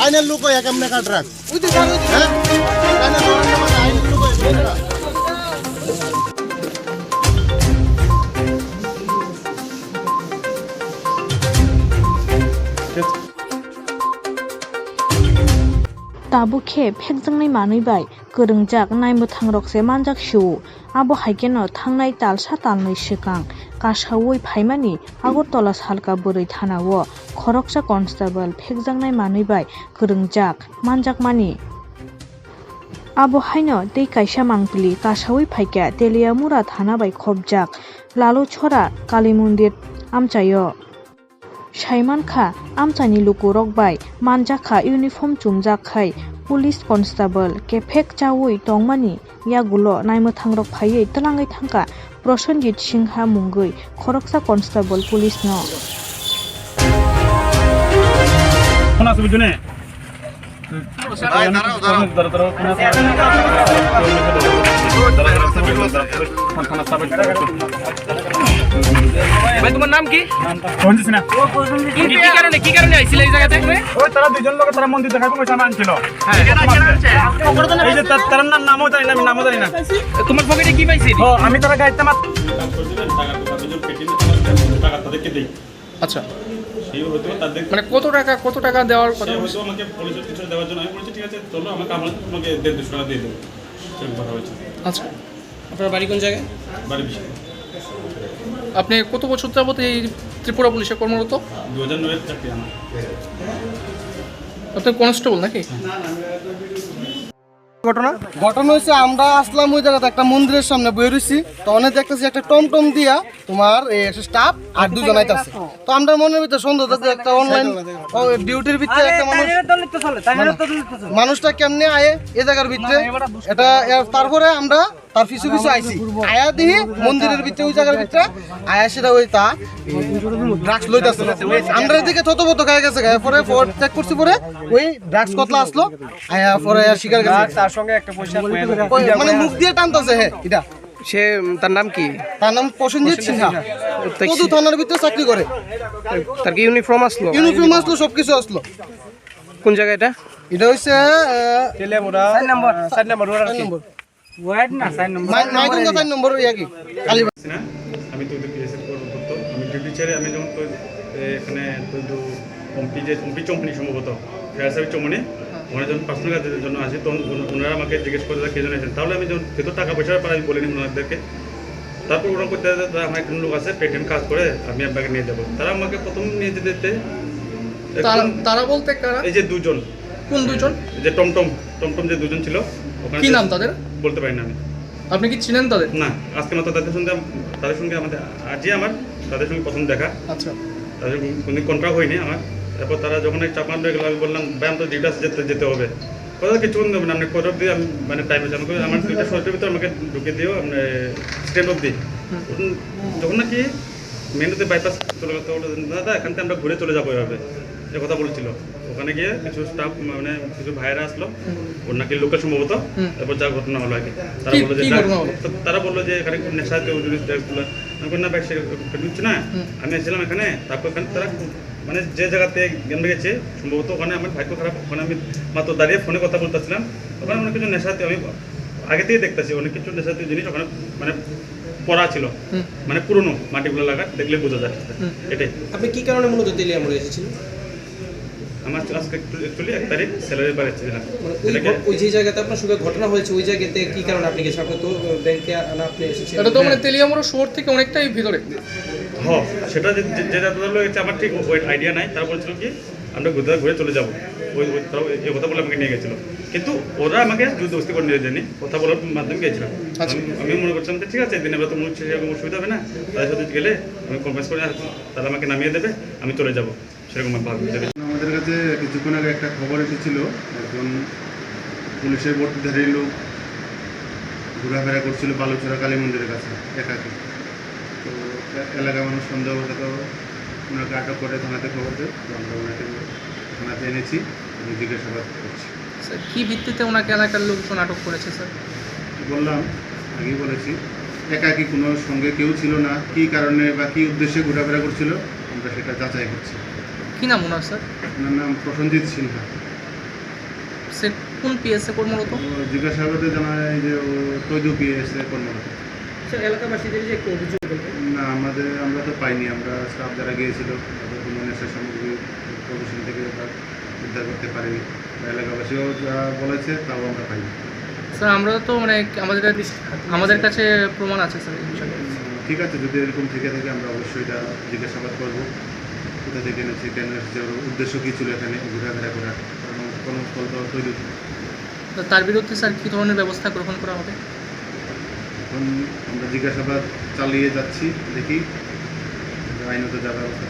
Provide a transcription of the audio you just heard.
আইনের লোক হয় কেমনে কাট রাখ হ্যাঁ আইনের লোক হয় Tabuke phekjangnai manui gorongjak naimbuthang rokse manjak siu abo haikeno thangnai talsa talnoi sikang kasawui phaimani Agartala salka bwrwi thanao khoroksa constable phekjangnai manui gorongjak manjakmani abo haino tei kaisa mangpili kasawui phaikya Teliamura thana bai khopjak Lalu Chora Kali Mondir amchayo Saimankha amchani lukurok manjakha uniform chumjak khai police constable ke phek chawi tongmani yagulo naimuthangrok phaiye tlangai thangka Prosenjit Singha mungui khoroksa constable police no Kona subjune ভাই তোমার নাম কি? পৌঁছেছ না কি কারণে আইছিলে এই জায়গাতে? ওই তারা দুজন লোক তারা মন্দির দেখাবো কইছে আমি আনছিল এই যে তার নামও জানি না আমি নামও জানি না তোমার পকেটে কি পাইছি? ও আমি তারা গাইতে মাত্র টাকা তাদেরকে দেই আচ্ছা সেই হতো তাদের মানে কত টাকা দেওয়ার কথা বলছো আমাকে পুলিশের কিছু দেওয়ার জন্য আমি বলেছি ঠিক আছে চলো আমাকে তোমাকে 150 টাকা দিয়ে দেবো সেরকম কথা হয়েছে। আচ্ছা আপনার বাড়ি কোন জায়গায়? বাড়ি বিষয় আপনি কত বছর যাবত এই ত্রিপুরা পুলিশে কর্মরত? 2009 চাকরি আমার। আপনি কনস্টেবল নাকি? ঘটনা হচ্ছে আমরা আসলাম ওই জায়গাতে একটা মন্দিরের সামনে বয়ে রয়েছি তো অনেক দেখতেছি একটা টমটম দিয়া তোমার স্টাফ আর দুজন আইতাছে তো আমরা মনের ভিতরে সন্দেহ থাকছে একটা অনলাইন ডিউটির ভিতরে একটা মানুষটা কেমনে আয়ে এই জায়গার ভিতরে এটা তারপরে আমরা তার পিছু আইছি আয়া দিহি মন্দিরের ভিতরে ওই জায়গার ভিতরে আয়া সেটা ওই তা ড্রাগস লইতাছে আমরা দিকে থতবত গায়ে গেছে গায়ে পরে চেক করছি পরে ওই ড্রাগস কতলা আসলো আয়া পরে শিকার গেছে তার সঙ্গে একটা পয়সা মানে মুখ দিয়ে টানতাছে হ্যাঁ এটা সে তার নাম কি? তার নাম প্রসেনজিৎ সিনহা কত থানার ভিতরে চাকরি করে তার কি ইউনিফর্ম আসলো সবকিছু আসলো কোন জায়গা এটা? এটা হচ্ছে তেলিয়ামুড়া 4 নম্বর ওয়ার্ড না 4 নম্বর মাইগঙ্গা 4 নম্বর ইয়া কি কালীবাড়ি না আমি তো পিএসএফ করতে আমি ডিউটি ছেড়ে আমি যখন তো এখানে তো কম্পি চম্পনি সম্ভবত ফেয়ার সার্ভিস চম্পনি ওখানে যখন পার্সোনাল কাজের জন্য আসি তখন ওনারা আমাকে জিজ্ঞেস করে কে জন এসেছেন তাহলে আমি যখন যেহেতু টাকা পয়সার পর আমি বলিনি ওনাদেরকে তারপর ওরা করতে আমার একজন লোক আছে পেটিএম কাজ করে আমি আপনাকে নিয়ে যাবো তারা আমাকে প্রথম নিয়ে যেতে তারা বলতে কারা? এই যে দুজন। কোন দুজন? যে টমটম যে দুজন ছিল ওখানে কি নাম তাদের? বলতে পারি না আমি। আপনি কি চিনেন তাদের? না আজকে মাত্র তাদের সঙ্গে আমাদের আজই আমার তাদের সঙ্গে প্রথম দেখা। আচ্ছা তাদের কোনো কন্ট্রাক্ট হয়নি আমার। তারপর তারা যখন এক চাপান হয়ে গেল আমি বললাম ভাই আমি তো ডিউটি যেতে হবে কথা কিছুক্ষণ দেবেন আপনি কোর্ট দিয়ে আমি মানে টাইম আছে আমাকে আমার 2টা শর্টের ভিতরে আমাকে ঢুকে দিও আপনার স্ট্যান্ড অব্দি যখন নাকি মেনুতে বাইপাস চলে গেল দাদা এখান থেকে আমরা ঘুরে চলে যাবো এভাবে এ কথা বলেছিল ওখানে গিয়ে কিছু স্টাফ মানে কিছু ভাইয়েরা আসলো ওর নাকি লোকাল সম্ভবত তারপর যা ঘটনা হলো আর কি তারা বললো যে এখানে নেশাতে না ব্যাগ ঢুকছে না আমি এসেছিলাম এখানে তারপর এখানে তারা মানে যে জায়গাতে গেম গেছে সম্ভবত ওখানে আমার ভাগ্য খারাপ ওখানে আমি মাত্র দাঁড়িয়ে ফোনে কথা বলতেছিলাম ওখানে অনেক কিছু নেশাতে আমি আগে থেকে দেখতেছি অনেক কিছু নেশাতে জিনিস ওখানে মানে পড়া ছিল মানে পুরনো মাটিগুলো লাগা দেখলে বোঝা যায় এটাই। আপনি কি কারণে মূলত তেলিয়ামুড়া এসেছিলেন? আমার আজকে অ্যাকচুয়ালি 1 তারিখ স্যালারি পাচ্ছিলাম ওই যে জায়গাতে আপনার সঙ্গে ঘটনা হয়েছে ওই জায়গাতে কি কারণে আপনি গেছেন? আপনি তো ব্যাংকে না আপনি এসেছেন এটা তো মানে তেলিয়ামুড়া শহর থেকে অনেকটাই ভিতরে। হ্যাঁ সেটা যেটা হচ্ছে আমার ঠিক ওই আইডিয়া নাই তারা বলছিল কি আমরা ঘুরে চলে যাবো ওই এই কথা বলে আমাকে নিয়ে গেছিলো কিন্তু ওরা আমাকে জবরদস্তি করে নিয়ে যায়নি কথা বলার মাধ্যমে গিয়েছিলাম। আমি মনে করছিলাম যে ঠিক আছে দিনে বেলা তো মনে হচ্ছে সেরকম অসুবিধা হবে না তাদের সাথে গেলে আমি কনফারেন্স করে তারা আমাকে নামিয়ে দেবে আমি চলে যাবো সেরকম ভাবি। আমাদের কাছে কিছুক্ষণ আগে একটা খবর এসেছিল একজন পুলিশের বর্তিধারী লোক ঘোরাফেরা করছিল বালুচরা কালী মন্দিরের কাছে একাকি তো এলাকার মানুষ সন্দেহ তো ওনাকে আটক করে থানাতে খবর দেয় তো আমরা ওনাকে থানাতে এনেছি এবং জিজ্ঞাসাবাদ করছি। স্যার কী ভিত্তিতে ওনাকে এলাকার লোকজন আটক করেছে স্যার? বললাম আগেই বলেছি একাকি কোনো সঙ্গে কেউ ছিল না কী কারণে বা কী উদ্দেশ্যে ঘোরাফেরা করছিল আমরা সেটা যাচাই করছি। কী নাম ওনার স্যার? ওনার নাম প্রসেনজিৎ সিনহা। কোন পিএসএ কর্মরত? তো জিজ্ঞাসাবাদে জানা যায় যে ও তৈদু পিএসএ কর্মরত। স্যার এলাকাবাসীদের যে একটু অভিযোগ বলতে না আমরা তো পাইনি, আমরা স্টাফ যারা গিয়েছিল তাদের কোনো নেশা সামগ্রী প্রদর্শন থেকে উদ্ধার করতে পারিনি, বা এলাকাবাসীও যা বলেছে তাও আমরা পাইনি। স্যার আমরা তো মানে আমাদের কাছে প্রমাণ আছে স্যার এই বিষয়ে। ঠিক আছে, যদি এরকম থেকে থাকে আমরা অবশ্যই এটা জিজ্ঞাসাবাদ করবো, কোথা থেকে এনেছি, কেন এসেছে, ওর উদ্দেশ্য কী ছিল এখানে ঘোরাফেরা করার, কোনো স্থল তো তৈরি। তো তার বিরুদ্ধে স্যার কী ধরনের ব্যবস্থা গ্রহণ করা হবে? এখন আমরা জিজ্ঞাসাবাদ চালিয়ে যাচ্ছি, দেখি আইনত যা ব্যবস্থা